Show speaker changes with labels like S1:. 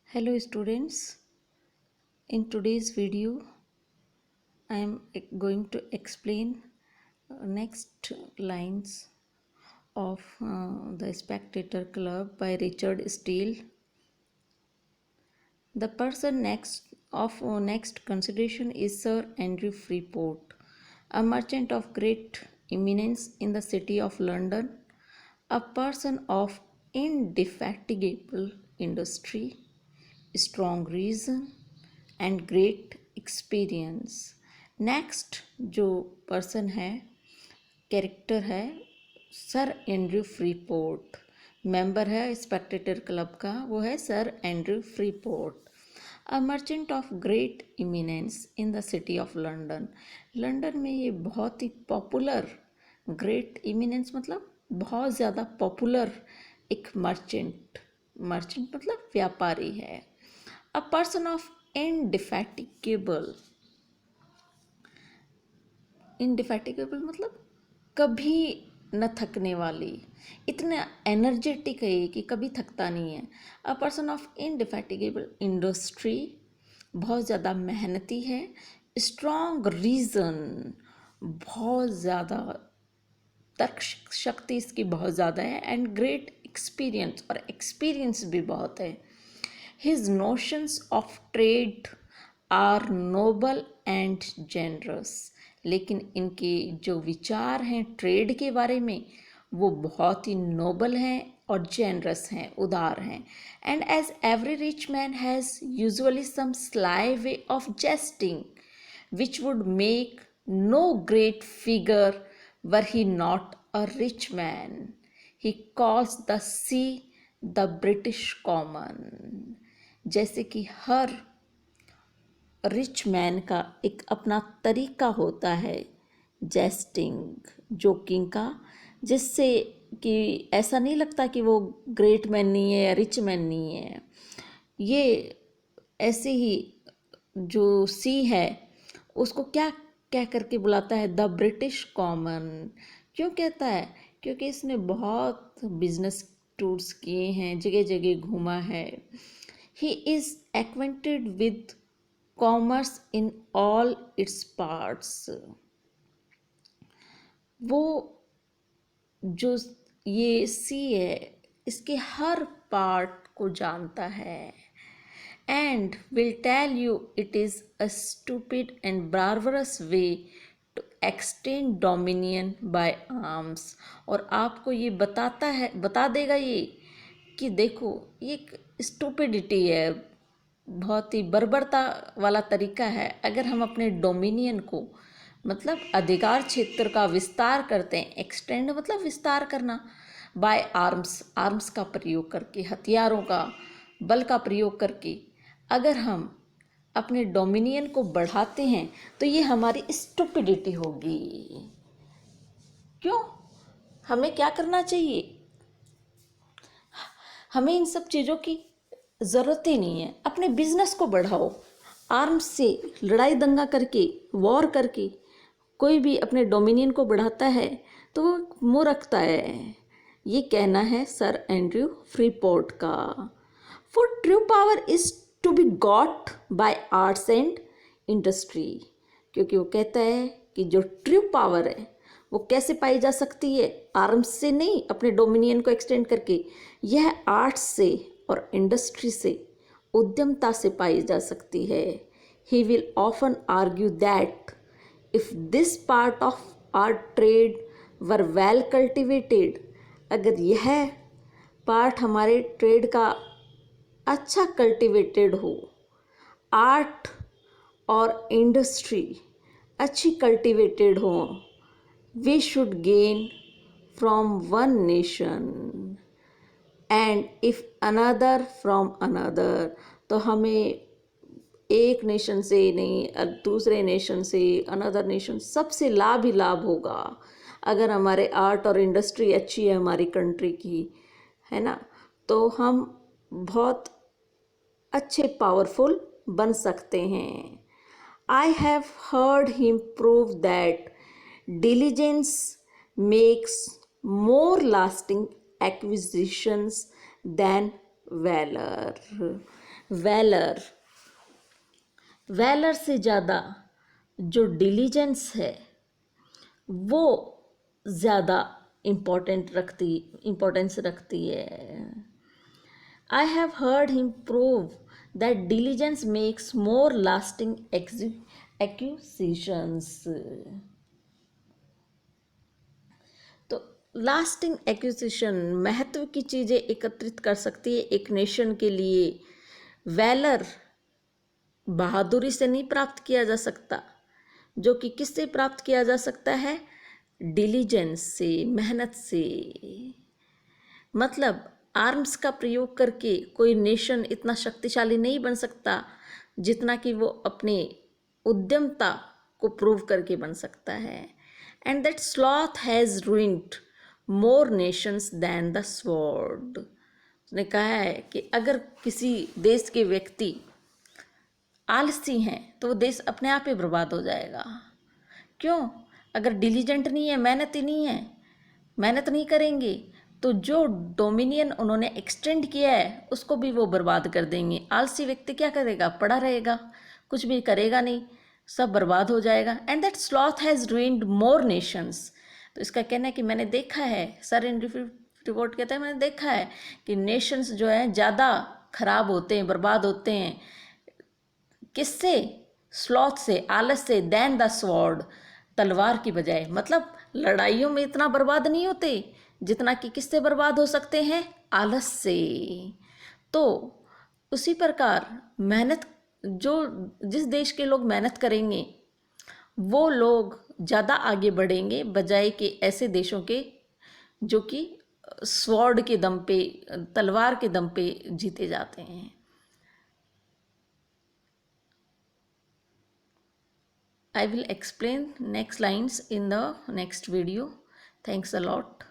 S1: Hello students, in today's video I am going to explain next lines of The Spectator Club by Richard Steele. The person next consideration is Sir Andrew Freeport, a merchant of great eminence in the city of London, a person of indefatigable industry, strong reason and great experience. Next जो person है, character है, sir Andrew Freeport. Member है Spectator club का, वो है sir Andrew Freeport. A merchant of great eminence in the city of London. London में ये बहुत ही पॉपुलर, ग्रेट इमिनेंस मतलब बहुत ज़्यादा पॉपुलर एक मर्चेंट मतलब व्यापारी है। अ पर्सन ऑफ इंडिफैटिगेबल मतलब कभी न थकने वाली, इतना एनर्जेटिक है ये कि कभी थकता नहीं है। अ पर्सन ऑफ इंडिफैटिगेबल इंडस्ट्री, बहुत ज़्यादा मेहनती है। स्ट्रॉन्ग रीज़न, बहुत ज़्यादा तर्क शक्ति इसकी बहुत ज़्यादा है। एंड ग्रेट एक्सपीरियंस, और एक्सपीरियंस भी बहुत है। His notions of trade are noble and generous, लेकिन इनके जो विचार हैं ट्रेड के बारे में वो बहुत ही नोबल हैं और जेनरस हैं, उदार हैं। And as every rich man has usually some sly way of jesting which would make no great figure were he not a rich man. He calls the sea the British common. जैसे कि हर rich man का एक अपना तरीका होता है jesting, joking का, जिससे कि ऐसा नहीं लगता कि वो ग्रेट मैन नहीं है या रिच मैन नहीं है। ये ऐसे ही जो सी है उसको क्या कह करके बुलाता है, द ब्रिटिश कॉमन। क्यों कहता है? क्योंकि इसने बहुत बिजनेस टूर्स किए हैं, जगह जगह घूमा है। He is acquainted with commerce in all its parts. वो जो ये सी है इसके हर पार्ट को जानता है। And will tell you it is a stupid and barbarous way to extend dominion by arms. और आपको ये बता देगा ये कि देखो ये एक स्टूपिडिटी है, बहुत ही बर्बरता वाला तरीका है। अगर हम अपने डोमिनियन को मतलब अधिकार क्षेत्र का विस्तार करते हैं, एक्सटेंड मतलब विस्तार करना, बाय आर्म्स का प्रयोग करके, हथियारों का बल का प्रयोग करके अगर हम अपने डोमिनियन को बढ़ाते हैं तो ये हमारी स्टुपिडिटी होगी। क्यों? हमें क्या करना चाहिए? हमें इन सब चीज़ों की ज़रूरत ही नहीं है। अपने बिजनेस को बढ़ाओ। आर्म्स से लड़ाई दंगा करके, वॉर करके कोई भी अपने डोमिनियन को बढ़ाता है तो वो मुँह रखता है। ये कहना है सर एंड्रयू फ्रीपोर्ट का। For true power is to be got by arts and industry. क्योंकि वो कहता है कि जो ट्रू पावर है वो कैसे पाई जा सकती है? आर्म्स से नहीं, अपने डोमिनियन को एक्सटेंड करके। यह आर्ट्स से और इंडस्ट्री से, उद्यमता से पाई जा सकती है। He will often argue that if this part of our trade were well cultivated, अगर यह पार्ट हमारे ट्रेड का अच्छा कल्टिवेटेड हो, आर्ट और इंडस्ट्री अच्छी कल्टिवेटेड हो, we should gain from one nation and if another from another, तो हमें एक नेशन से नहीं, दूसरे नेशन से, अनदर नेशन, सबसे लाभ ही लाभ होगा अगर हमारे आर्ट और इंडस्ट्री अच्छी है हमारी कंट्री की, है ना। तो हम बहुत अच्छे पावरफुल बन सकते हैं। I have heard him prove that diligence makes more lasting acquisitions than valor. Valour, valour से ज़्यादा जो डिलीजेंस है वो ज़्यादा इम्पोर्टेंस रखती है। I have heard him prove that diligence makes more lasting acquisitions. तो लास्टिंग एक्विजिशन महत्व की चीज़ें एकत्रित कर सकती है एक नेशन के लिए। वैलर बहादुरी से नहीं प्राप्त किया जा सकता, जो कि किससे प्राप्त किया जा सकता है? डिलीजेंस से, मेहनत से। मतलब आर्म्स का प्रयोग करके कोई नेशन इतना शक्तिशाली नहीं बन सकता जितना कि वो अपने उद्यमता को प्रूव करके बन सकता है। And that sloth has ruined more nations than the sword. उसने कहा है कि अगर किसी देश के व्यक्ति आलसी हैं तो वो देश अपने आप ही बर्बाद हो जाएगा। क्यों? अगर डिलीजेंट नहीं है, मेहनती नहीं है, मेहनत नहीं करेंगे तो जो डोमिनियन उन्होंने एक्सटेंड किया है उसको भी वो बर्बाद कर देंगे। आलसी व्यक्ति क्या करेगा? पड़ा रहेगा, कुछ भी करेगा नहीं, सब बर्बाद हो जाएगा। And that sloth has ruined more Nations. तो इसका कहना है कि मैंने देखा है, सर रिपोर्ट कहता है मैंने देखा है कि नेशंस जो है ज़्यादा खराब होते हैं, बर्बाद होते हैं। किससे? स्लॉथ से, आलस से, दैन द स्वॉर्ड, तलवार की बजाय। मतलब लड़ाइयों में इतना बर्बाद नहीं होते जितना कि किससे बर्बाद हो सकते हैं? आलस से। तो उसी प्रकार मेहनत, जो जिस देश के लोग मेहनत करेंगे वो लोग ज़्यादा आगे बढ़ेंगे बजाय कि ऐसे देशों के जो कि स्वॉर्ड के दम पे, तलवार के दम पे जीते जाते हैं। I will explain next lines in the next video. Thanks a lot.